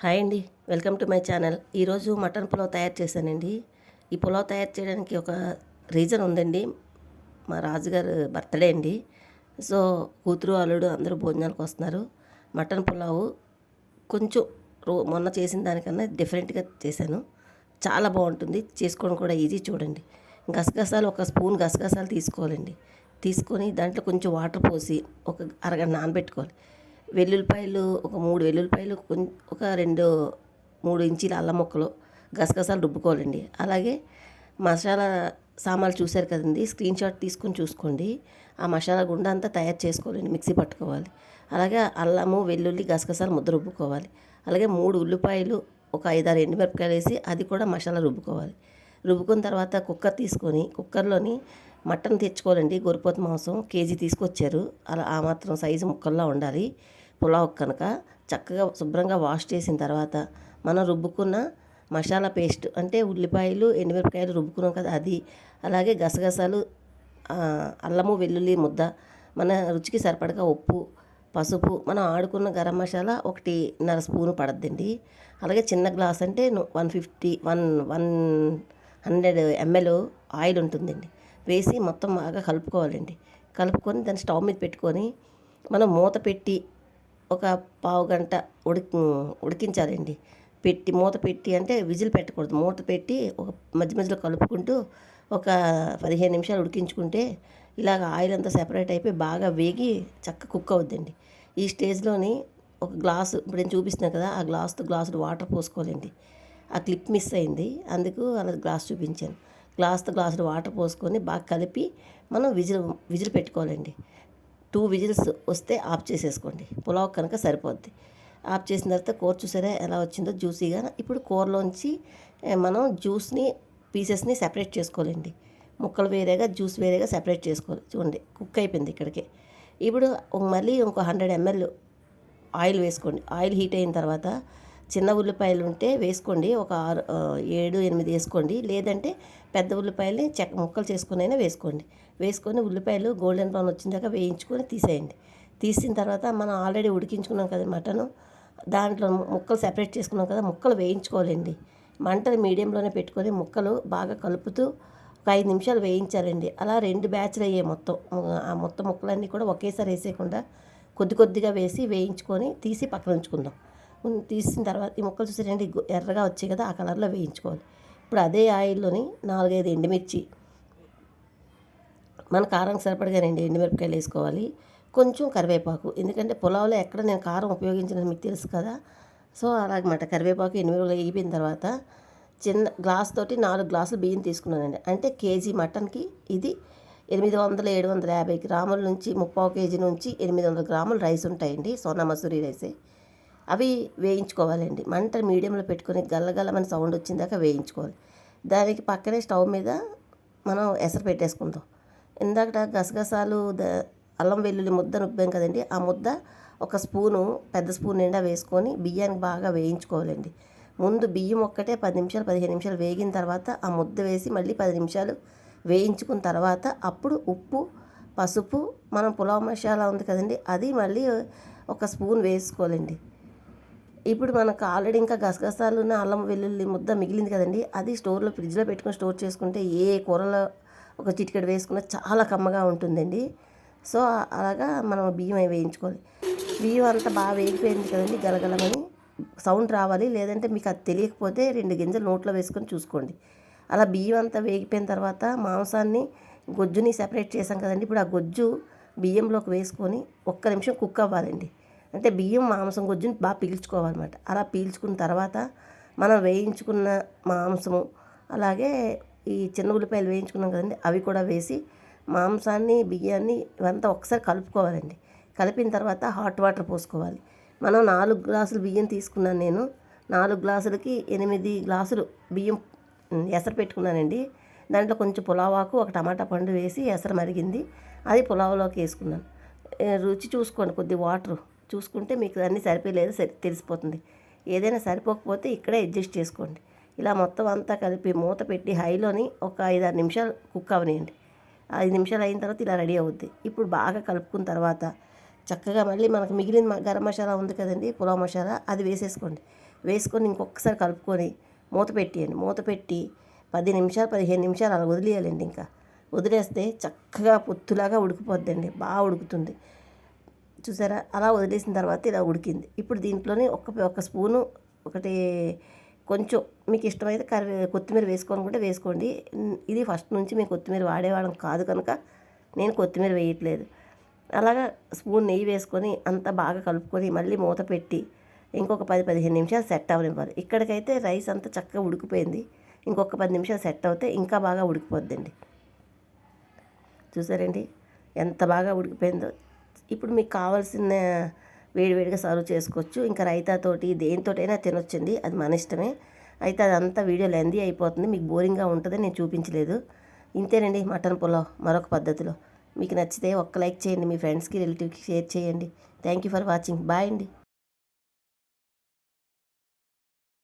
Hi అండి, welcome to my channel. ఈరోజు mutton pulao తయారు చేశానండి. ఈ పులావ్ తయారు చేయడానికి ఒక రీజన్ ఉందండి. మా రాజుగారు బర్త్డే అండి. సో కూతురు అల్లుడు అందరూ భోజనాలకు వస్తున్నారు. మటన్ పులావు కొంచెం మొన్న చేసిన దానికన్నా డిఫరెంట్గా చేశాను. చాలా బాగుంటుంది, చేసుకోవడం కూడా ఈజీ. చూడండి, గసగసాలు ఒక స్పూన్ గసగసాలు తీసుకోవాలండి. తీసుకొని దాంట్లో కొంచెం వాటర్ పోసి ఒక అరగంట నానబెట్టుకోవాలి. వెల్లుల్లిపాయలు ఒక 3 వెల్లుల్లిపాయలు, ఒక 3 ఇంచీల అల్లం ముక్కలు, గసగసాలు రుబ్బుకోవాలండి. అలాగే మసాలా సామాన్లు చూశారు కదండి, స్క్రీన్ షాట్ తీసుకొని చూసుకోండి. ఆ మసాలా గుండా అంతా తయారు చేసుకోవాలండి, మిక్సీ పట్టుకోవాలి. అలాగే అల్లము, వెల్లుల్లి, గసగసాలు ముద్ద రుబ్బుకోవాలి. అలాగే 3 ఉల్లిపాయలు, ఒక 5-6 ఎండుమిరపకాయలు వేసి అది కూడా మసాలా రుబ్బుకోవాలి. రుబ్బుకున్న తర్వాత కుక్కర్ తీసుకొని కుక్కర్లోని మటన్ తెచ్చుకోవాలండి. గొరిపోతు మాంసం కేజీ తీసుకొచ్చారు. అలా ఆ మాత్రం సైజు ముక్కల్లో ఉండాలి. పులావ్ కనుక చక్కగా శుభ్రంగా వాష్ చేసిన తర్వాత మనం రుబ్బుకున్న మసాలా పేస్ట్, అంటే ఉల్లిపాయలు, ఎండుమిరపకాయలు రుబ్బుకున్నాం కదా అది, అలాగే గసగసాలు, అల్లము, వెల్లుల్లి ముద్ద, మన రుచికి సరిపడగా ఉప్పు, పసుపు, మనం ఆడుకున్న గరం మసాలా 1.5 స్పూను పడద్దండి. అలాగే చిన్న గ్లాస్ అంటే 100 ml ఆయిల్ ఉంటుందండి. వేసి మొత్తం బాగా కలుపుకోవాలండి. కలుపుకొని దాన్ని స్టవ్ మీద పెట్టుకొని మనం మూత పెట్టి ఒక పావు గంట ఉడికించాలండి. మూత పెట్టి, అంటే విజిల్ పెట్టకూడదు, మూత పెట్టి ఒక మధ్య మధ్యలో కలుపుకుంటూ ఒక 15 నిమిషాలు ఉడికించుకుంటే ఇలాగ ఆయిల్ అంతా సెపరేట్ అయిపోయి బాగా వేగి చక్కగా కుక్ అవుద్దండి. ఈ స్టేజ్లోని ఒక గ్లాసు, ఇప్పుడు నేను చూపిస్తున్నాను కదా, ఆ గ్లాసుడు వాటర్ పోసుకోవాలండి. ఆ క్లిప్ మిస్ అయింది, అందుకు అలా గ్లాస్ చూపించాను. గ్లాసుడు వాటర్ పోసుకొని బాగా కలిపి మనం విజిల్ పెట్టుకోవాలండి. 2 విజిల్స్ వస్తే ఆఫ్ చేసేసుకోండి. పులావ్ కనుక సరిపోద్ది. ఆఫ్ చేసిన తర్వాత కూర చూసారా ఎలా వచ్చిందో జ్యూసీగా. ఇప్పుడు కూరలోంచి మనం పీసెస్ని సెపరేట్ చేసుకోవాలండి. ముక్కలు వేరేగా, జ్యూస్ వేరేగా సెపరేట్ చేసుకోవాలి. చూడండి, కుక్ అయిపోయింది ఇక్కడికి. ఇప్పుడు మళ్ళీ ఇంకో 100 ml ఆయిల్ వేసుకోండి. ఆయిల్ హీట్ అయిన తర్వాత చిన్న ఉల్లిపాయలు ఉంటే వేసుకోండి, ఒక 7-8 వేసుకోండి. లేదంటే పెద్ద ఉల్లిపాయలని ముక్కలు చేసుకుని అయినా వేసుకోండి. వేసుకొని ఉల్లిపాయలు గోల్డెన్ బ్రౌన్ వచ్చిందాక వేయించుకొని తీసేయండి. తీసిన తర్వాత మనం ఆల్రెడీ ఉడికించుకున్నాం కదా మటను, దాంట్లో ముక్కలు సెపరేట్ చేసుకున్నాం కదా, ముక్కలు వేయించుకోవాలండి. మంటలు మీడియంలోనే పెట్టుకొని ముక్కలు బాగా కలుపుతూ ఒక 5 నిమిషాలు వేయించాలండి. అలా 2 బ్యాచ్లు అయ్యాయి మొత్తం. ఆ మొత్తం ముక్కలన్నీ కూడా ఒకేసారి వేసేయకుండా కొద్ది కొద్దిగా వేసి వేయించుకొని తీసి పక్కన ఉంచుకుందాం. తీసిన తర్వాత ఈ ముక్కలు చూసేయండి, ఎర్రగా వచ్చాయి కదా, ఆ కలర్లో వేయించుకోవాలి. ఇప్పుడు అదే ఆయిల్లోని 4-5 ఎండుమిర్చి, మన కారం సరిపడగా 2 ఎండుమిరపకాయలు వేసుకోవాలి. కొంచెం కరివేపాకు, ఎందుకంటే పులావ్లో ఎక్కడ నేను కారం ఉపయోగించినది మీకు తెలుసు కదా. సో అలాగమాట కరివేపాకు, ఎండుమిరపకాయలు వేగిపోయిన తర్వాత చిన్న గ్లాస్ తోటి 4 గ్లాసులు బియ్యం తీసుకున్నానండి. అంటే కేజీ మటన్కి ఇది 800-750 గ్రాముల నుంచి, 3/4 కేజీ నుంచి 800 గ్రాములు రైస్ ఉంటాయండి, సోనా మసూరి రైసే. అవి వేయించుకోవాలండి. మంట మీడియంలో పెట్టుకొని గల్లగల్లమని సౌండ్ వచ్చిందాక వేయించుకోవాలి. దానికి పక్కనే స్టవ్ మీద మనం ఎసరు పెట్టేసుకుందాం. ఇందాక గసగసాలు, అల్లం వెల్లుల్లి ముద్ద రుబ్బాం కదండి, ఆ ముద్ద ఒక స్పూను, పెద్ద స్పూన్ నిండా వేసుకొని బియ్యానికి బాగా వేయించుకోవాలండి. ముందు బియ్యం ఒక్కటే 10-15 నిమిషాలు వేగిన తర్వాత ఆ ముద్ద వేసి మళ్ళీ 10 నిమిషాలు వేయించుకున్న తర్వాత అప్పుడు ఉప్పు, పసుపు, మనం పులావ్ మసాలా ఉంది కదండి అది మళ్ళీ ఒక స్పూన్ వేసుకోవాలండి. ఇప్పుడు మనకు ఆల్రెడీ ఇంకా గసగసాలు, అల్లం వెల్లుల్లి ముద్ద మిగిలింది కదండి, అది ఫ్రిడ్జ్లో పెట్టుకొని స్టోర్ చేసుకుంటే ఏ కూరలో ఒక చిటికెడు వేసుకున్న చాలా కమ్మగా ఉంటుందండి. సో అలాగా మనం బియ్యం అవి వేయించుకోవాలి. బియ్యం అంతా బాగా వేగిపోయింది కదండి, గలగలమని సౌండ్ రావాలి. లేదంటే మీకు అది తెలియకపోతే 2 గింజలు నోట్లో వేసుకొని చూసుకోండి. అలా బియ్యం అంతా వేగిపోయిన తర్వాత మాంసాన్ని, గొజ్జుని సెపరేట్ చేసాం కదండి, ఇప్పుడు ఆ గొజ్జు బియ్యంలోకి వేసుకొని 1 నిమిషం కుక్ అవ్వాలండి. అంటే బియ్యం మాంసం గొజ్జుని బాగా పీల్చుకోవాలన్నమాట. అలా పీల్చుకున్న తర్వాత మనం వేయించుకున్న మాంసము, అలాగే ఈ చిన్న ఉల్లిపాయలు వేయించుకున్నాం కదండి, అవి కూడా వేసి మాంసాన్ని, బియ్యాన్ని ఇవంతా ఒకసారి కలుపుకోవాలండి. కలిపిన తర్వాత హాట్ వాటర్ పోసుకోవాలి. మనం 4 గ్లాసులు బియ్యం తీసుకున్నాను నేను. 4 గ్లాసులకి 8 గ్లాసులు బియ్యం ఎసరు పెట్టుకున్నానండి. దాంట్లో కొంచెం పులావాకు, ఒక టమాటా పండు వేసి ఎసరు మరిగింది, అది పులావులోకి వేసుకున్నాను. రుచి చూసుకోండి, కొద్ది వాటర్ చూసుకుంటే మీకు అన్నీ సరిపోలేదు తెలిసిపోతుంది. ఏదైనా సరిపోకపోతే ఇక్కడే అడ్జస్ట్ చేసుకోండి. ఇలా మొత్తం అంతా కలిపి మూత పెట్టి హైలోని ఒక 5-6 నిమిషాలు కుక్ అవనియండి. 5 నిమిషాలు అయిన తర్వాత ఇలా రెడీ అవుద్ది. ఇప్పుడు బాగా కలుపుకున్న తర్వాత చక్కగా మళ్ళీ మనకు మిగిలిన గరం మసాలా ఉంది కదండి, పులావ్ మసాలా, అది వేసేసుకోండి. వేసుకొని ఇంకొకసారి కలుపుకొని మూత పెట్టేయండి. మూత పెట్టి 10 నిమిషాలు 15 నిమిషాలు అలా వదిలేయాలండి. ఇంకా వదిలేస్తే చక్కగా పొత్తులాగా ఉడికిపోద్దండి, బాగా ఉడుకుతుంది. చూసారా, అలా వదిలేసిన తర్వాత ఇలా ఉడికింది. ఇప్పుడు దీంట్లోనే ఒక స్పూను ఒకటి కొంచెం మీకు ఇష్టమైతే కొత్తిమీర వేసుకోవాలనుకుంటే వేసుకోండి. ఇది ఫస్ట్ నుంచి మేము కొత్తిమీర వాడేవాళ్ళం కాదు కనుక నేను కొత్తిమీర వేయట్లేదు. అలాగా స్పూన్ నెయ్యి వేసుకొని అంతా బాగా కలుపుకొని మళ్ళీ మూత పెట్టి ఇంకొక 10-15 నిమిషాలు సెట్ అవ్వనివ్వాలి. ఇక్కడికైతే రైస్ అంతా చక్కగా ఉడికిపోయింది. ఇంకొక 10 నిమిషాలు సెట్ అవుతే ఇంకా బాగా ఉడికిపోద్దండి. చూసారండి ఎంత బాగా ఉడికిపోయిందో. ఇప్పుడు మీకు కావాల్సిన వేడివేడిగా సర్వ్ చేసుకోవచ్చు. ఇంకా రైతాతోటి దేనితోటైనా తినొచ్చండి, అది మన ఇష్టమే. అయితే అదంతా వీడియో లెందీ అయిపోతుంది, మీకు బోరింగ్గా ఉంటుందని నేను చూపించలేదు. ఇంతేనండి మటన్ పులావ్ మరొక పద్ధతిలో. మీకు నచ్చితే ఒక్క లైక్ చేయండి, మీ ఫ్రెండ్స్కి రిలేటివ్కి షేర్ చేయండి. Thank you for watching. Bye అండి.